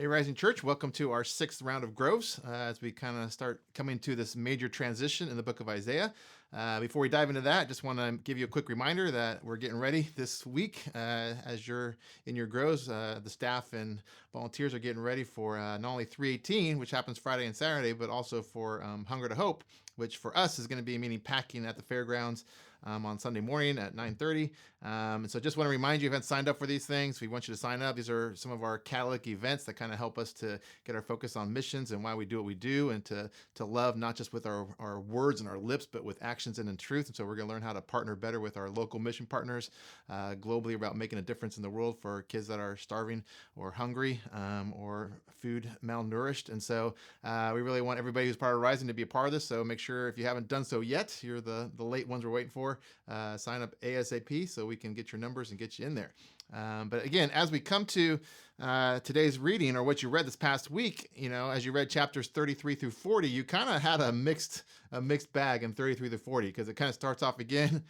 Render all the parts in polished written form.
Hey, Rising Church, welcome to our sixth round of Groves as we kind of start coming to this major transition in the book of Isaiah. Before we dive into that, just want to give you a quick reminder that we're getting ready this week as you're in your Groves. The staff and volunteers are getting ready for not only 318, which happens Friday and Saturday, but also for Hunger to Hope, which for us is going to be meaning packing at the fairgrounds on Sunday morning at 9:30. And so just want to remind you, if you haven't signed up for these things, we want you to sign up. These are some of our Catalytic events that kind of help us to get our focus on missions and why we do what we do, and to love not just with our words and our lips, but with actions and in truth. And so we're going to learn how to partner better with our local mission partners globally about making a difference in the world for kids that are starving or hungry or food malnourished. And so we really want everybody who's part of Rising to be a part of this. So make sure, if you haven't done so yet, you're the late ones we're waiting for. Sign up ASAP so we can get your numbers and get you in there. But again, as we come to today's reading, or what you read this past week, as you read chapters 33 through 40, you kind of had a mixed bag in 33 through 40, because it kind of starts off again,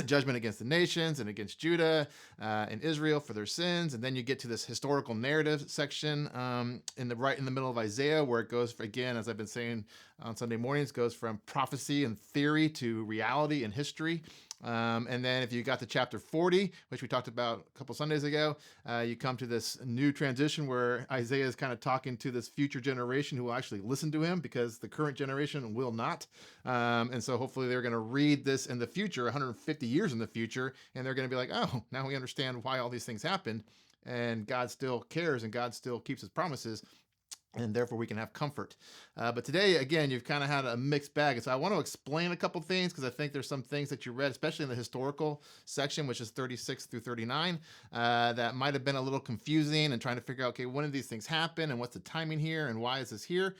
judgment against the nations and against Judah and Israel for their sins, and then you get to this historical narrative section right in the middle of Isaiah, where it goes, again, as I've been saying on Sunday mornings, goes from prophecy and theory to reality and history. And then if you got to chapter 40, which we talked about a couple Sundays ago, you come to this new transition where Isaiah is kind of talking to this future generation who will actually listen to him, because the current generation will not. And so hopefully they're going to read this in the future, 150 years in the future, and they're going to be like, oh, now we understand why all these things happened, and God still cares, and God still keeps his promises, and therefore we can have comfort. But today, again, you've kind of had a mixed bag. And so I want to explain a couple things, because I think there's some things that you read, especially in the historical section, which is 36 through 39, that might have been a little confusing, and trying to figure out, okay, when did these things happen, and what's the timing here, and why is this here?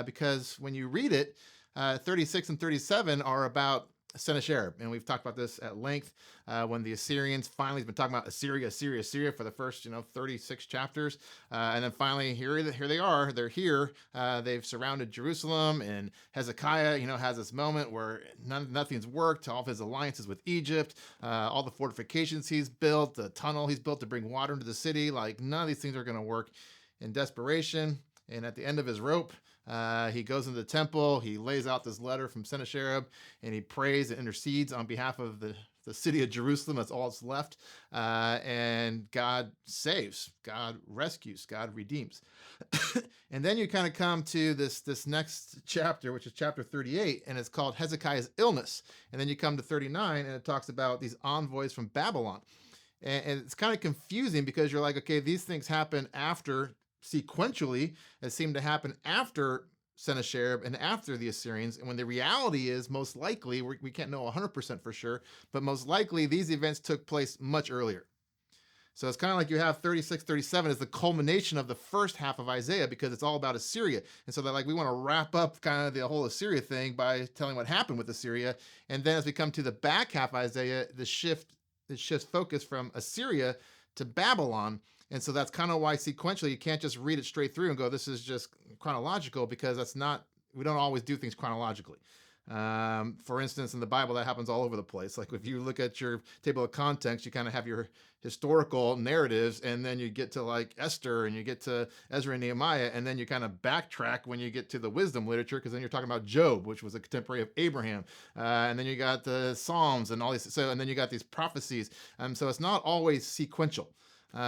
Because when you read it, 36 and 37 are about Sennacherib, and we've talked about this at length when the Assyrians finally has been talking about Assyria for the first 36 chapters, and then finally here they are. They're here. They've surrounded Jerusalem, and Hezekiah has this moment where nothing's worked. All of his alliances with Egypt, all the fortifications he's built, the tunnel he's built to bring water into the city, like none of these things are going to work. In desperation, and at the end of his rope, he goes into the temple, he lays out this letter from Sennacherib, and he prays and intercedes on behalf of the city of Jerusalem. That's all that's left. And God saves, God rescues, God redeems. And then you kind of come to this next chapter, which is chapter 38, and it's called Hezekiah's illness. And then you come to 39, and it talks about these envoys from Babylon. And it's kind of confusing, because you're like, okay, these things happen sequentially, it seemed to happen after Sennacherib and after the Assyrians. And when the reality is, most likely, we can't know 100% for sure, but most likely these events took place much earlier. So it's kind of like you have 36, 37 as the culmination of the first half of Isaiah, because it's all about Assyria. And so they're like, we want to wrap up kind of the whole Assyria thing by telling what happened with Assyria. And then as we come to the back half of Isaiah, it shifts focus from Assyria to Babylon. And so that's kind of why sequentially you can't just read it straight through and go, this is just chronological, because we don't always do things chronologically. For instance, in the Bible, that happens all over the place. Like if you look at your table of contents, you kind of have your historical narratives, and then you get to like Esther, and you get to Ezra and Nehemiah, and then you kind of backtrack when you get to the wisdom literature, because then you're talking about Job, which was a contemporary of Abraham, and then you got the Psalms and all these. So, and then you got these prophecies. So it's not always sequential.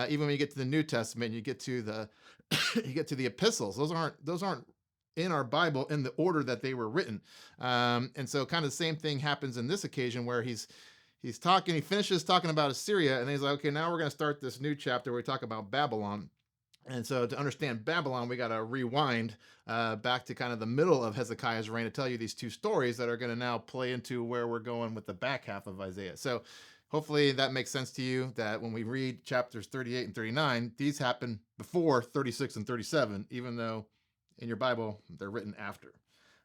Even when you get to the New Testament, you get to the the epistles. Those aren't in our Bible in the order that they were written. And so kind of the same thing happens in this occasion, where he finishes talking about Assyria, and he's like, okay, now we're going to start this new chapter where we talk about Babylon. And so to understand Babylon, we got to rewind back to kind of the middle of Hezekiah's reign to tell you these two stories that are going to now play into where we're going with the back half of Isaiah. So hopefully that makes sense to you, that when we read chapters 38 and 39, these happen before 36 and 37, even though in your Bible they're written after.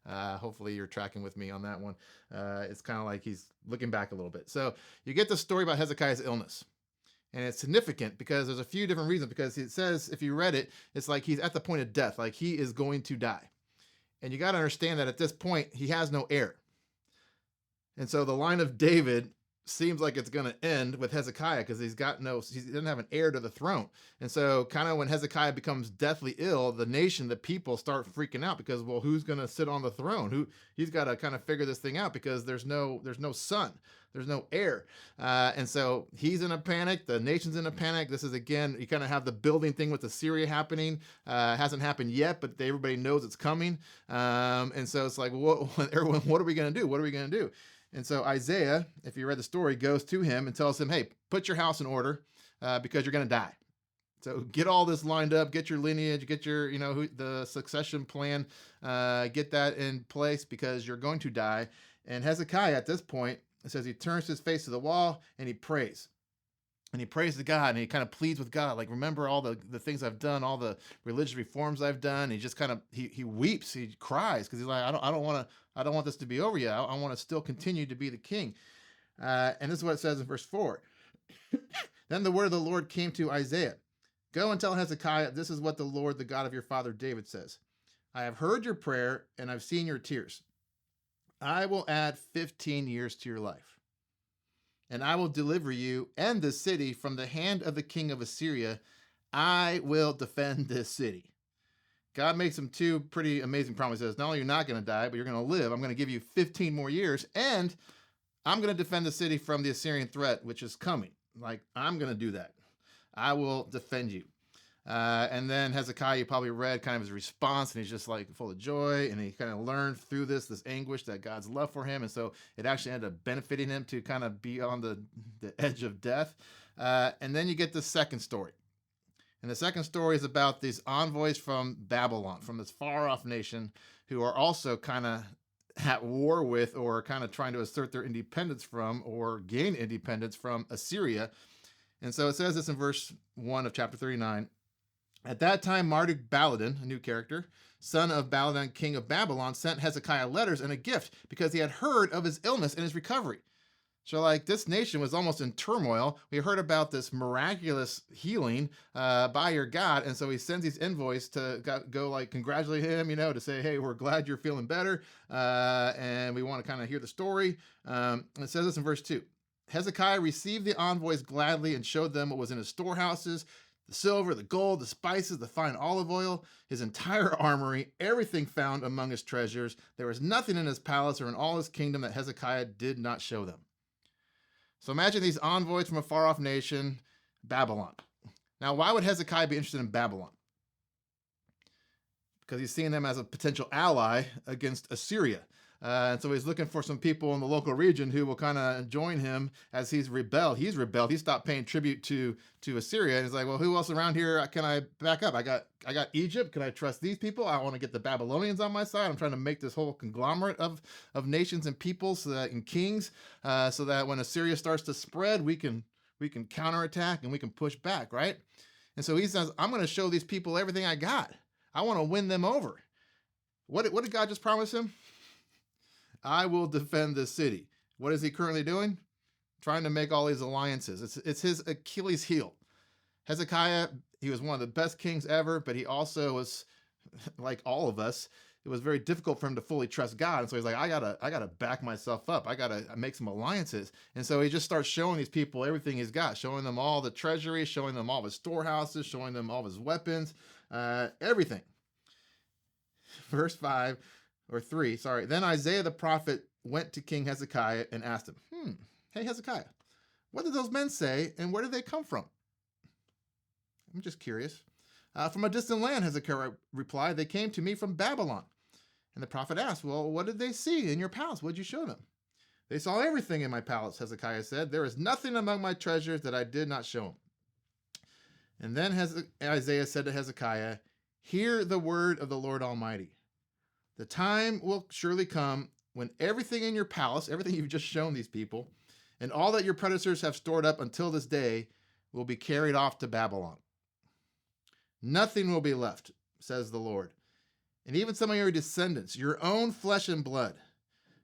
Hopefully you're tracking with me on that one. It's kind of like he's looking back a little bit. So you get the story about Hezekiah's illness. And it's significant because there's a few different reasons, because it says, if you read it, it's like he's at the point of death, like he is going to die. And you got to understand that at this point, he has no heir. And so the line of David seems like it's going to end with Hezekiah because he doesn't have an heir to the throne. And so kind of when Hezekiah becomes deathly ill, the people start freaking out because, well, who's going to sit on the throne? He's got to kind of figure this thing out because there's no son. There's no heir. And so he's in a panic. The nation's in a panic. This is, again, you kind of have the building thing with Assyria happening. Hasn't happened yet, but everybody knows it's coming. And so it's like, everyone, what are we going to do? What are we going to do? And so Isaiah, if you read the story, goes to him and tells him, hey, put your house in order because you're going to die. So get all this lined up, get your lineage, get your, the succession plan, get that in place because you're going to die. And Hezekiah at this point, it says he turns his face to the wall and he prays. And he prays to God and he kind of pleads with God, like, remember all the things I've done, all the religious reforms I've done. He just kind of, he weeps, he cries because he's like, I don't want this to be over yet. I want to still continue to be the king. And this is what it says in verse 4. Then the word of the Lord came to Isaiah. Go and tell Hezekiah, this is what the Lord, the God of your father David says. I have heard your prayer and I've seen your tears. I will add 15 years to your life, and I will deliver you and this city from the hand of the king of Assyria. I will defend this city. God makes him two pretty amazing promises. Not only you're not going to die, but you're going to live. I'm going to give you 15 more years, and I'm going to defend the city from the Assyrian threat, which is coming. Like, I'm going to do that. I will defend you. And then Hezekiah, you probably read kind of his response, and he's just like full of joy, and he kind of learned through this anguish that God's love for him, and so it actually ended up benefiting him to kind of be on the edge of death. And then you get the second story. And the second story is about these envoys from Babylon, from this far-off nation, who are also kind of at war with or kind of trying to assert their independence from or gain independence from Assyria. And so it says this in verse 1 of chapter 39. At that time, Marduk-Baladan, a new character, son of Baladan, king of Babylon, sent Hezekiah letters and a gift because he had heard of his illness and his recovery. So, like, this nation was almost in turmoil. We heard about this miraculous healing by your God, and so he sends these envoys to go like, congratulate him, to say, hey, we're glad you're feeling better, and we want to kind of hear the story. It says this in verse 2. Hezekiah received the envoys gladly and showed them what was in his storehouses, the silver, the gold, the spices, the fine olive oil, his entire armory, everything found among his treasures. There was nothing in his palace or in all his kingdom that Hezekiah did not show them. So imagine these envoys from a far-off nation, Babylon. Now, why would Hezekiah be interested in Babylon? Because he's seeing them as a potential ally against Assyria. And so he's looking for some people in the local region who will kind of join him as he's rebelled. He stopped paying tribute to Assyria. And he's like, well, who else around here can I back up? I got Egypt. Can I trust these people? I want to get the Babylonians on my side. I'm trying to make this whole conglomerate of nations and peoples and kings so that when Assyria starts to spread, we can counterattack and we can push back, right? And so he says, I'm going to show these people everything I got. I want to win them over. What did God just promise him? I will defend this city. What is he currently doing? Trying to make all these alliances. It's his Achilles heel. Hezekiah, he was one of the best kings ever, but he also was, like all of us, it was very difficult for him to fully trust God. And so he's like, I gotta back myself up. I gotta make some alliances. And so he just starts showing these people everything he's got, showing them all the treasury, showing them all of his storehouses, showing them all of his weapons, everything. Verse 3. Then Isaiah the prophet went to King Hezekiah and asked him, hey, Hezekiah, what did those men say and where did they come from? I'm just curious. From a distant land, Hezekiah replied, they came to me from Babylon. And the prophet asked, well, what did they see in your palace? What did you show them? They saw everything in my palace, Hezekiah said. There is nothing among my treasures that I did not show them. And then Isaiah said to Hezekiah, hear the word of the Lord Almighty. The time will surely come when everything in your palace, everything you've just shown these people, and all that your predecessors have stored up until this day will be carried off to Babylon. Nothing will be left, says the Lord. And even some of your descendants, your own flesh and blood,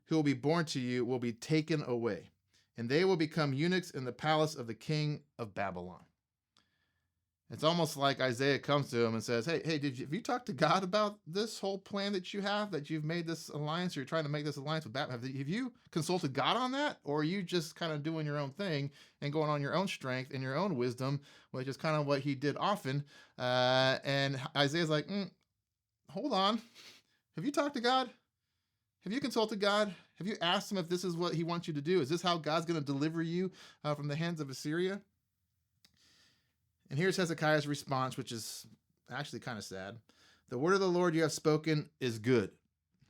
who will be born to you, will be taken away, and they will become eunuchs in the palace of the king of Babylon. It's almost like Isaiah comes to him and says, "Hey, have you talked to God about this whole plan that you have? That you've made this alliance, or you're trying to make this alliance with Batman? Have you consulted God on that, or are you just kind of doing your own thing and going on your own strength and your own wisdom, which is kind of what he did often?" And Isaiah's like, "Hold on, have you talked to God? Have you consulted God? Have you asked him if this is what he wants you to do? Is this how God's going to deliver you from the hands of Assyria?" And here's Hezekiah's response, which is actually kind of sad. "The word of the Lord you have spoken is good,"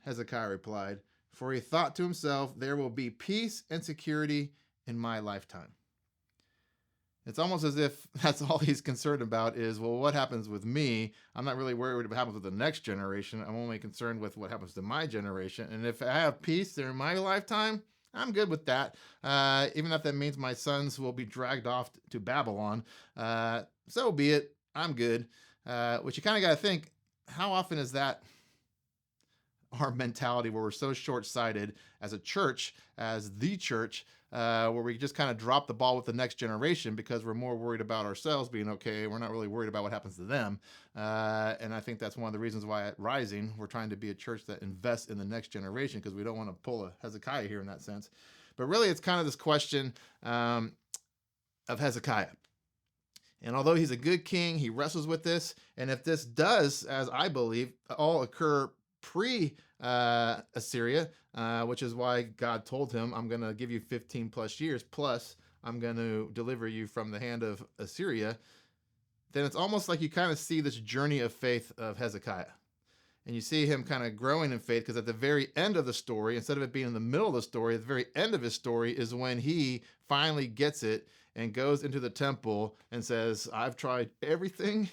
Hezekiah replied, "for he thought to himself, there will be peace and security in my lifetime." It's almost as if that's all he's concerned about is, well, what happens with me? I'm not really worried what happens with the next generation. I'm only concerned with what happens to my generation. And if I have peace during my lifetime, I'm good with that. Even if that means my sons will be dragged off to Babylon, so be it. I'm good. Which you kind of got to think, how often is that our mentality where we're so short-sighted as a church, as the church, where we just kind of drop the ball with the next generation because we're more worried about ourselves being okay. We're not really worried about what happens to them. And I think that's one of the reasons why at Rising, we're trying to be a church that invests in the next generation, because we don't want to pull a Hezekiah here in that sense. But really, it's kind of this question of Hezekiah. And although he's a good king, he wrestles with this. And if this does, as I believe, all occur pre Assyria, which is why God told him, "I'm going to give you 15 plus years, plus I'm going to deliver you from the hand of Assyria," then it's almost like you kind of see this journey of faith of Hezekiah. And you see him kind of growing in faith, because at the very end of the story, instead of it being in the middle of the story, at the very end of his story is when he finally gets it and goes into the temple and says, "I've tried everything,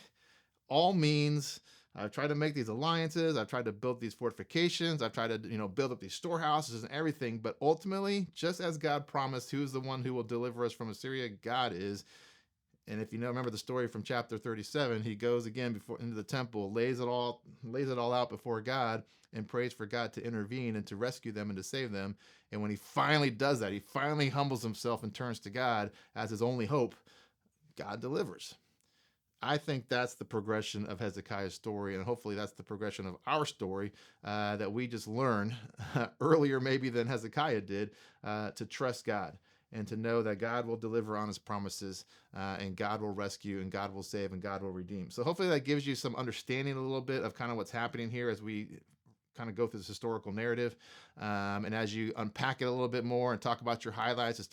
all means. I've tried to make these alliances. I've tried to build these fortifications. I've tried to, build up these storehouses and everything. But ultimately, just as God promised, who is the one who will deliver us from Assyria? God is." And if you remember the story from chapter 37, he goes again before into the temple, lays it all out before God, and prays for God to intervene and to rescue them and to save them. And when he finally does that, he finally humbles himself and turns to God as his only hope, God delivers. I think that's the progression of Hezekiah's story, and hopefully that's the progression of our story, that we just learn earlier maybe than Hezekiah did, to trust God and to know that God will deliver on his promises, and God will rescue, and God will save, and God will redeem. So hopefully that gives you some understanding a little bit of kind of what's happening here as we kind of go through this historical narrative. And as you unpack it a little bit more and talk about your highlights and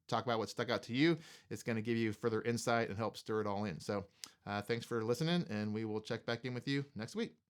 talk about what stuck out to you, it's going to give you further insight and help stir it all in. So thanks for listening, and we will check back in with you next week.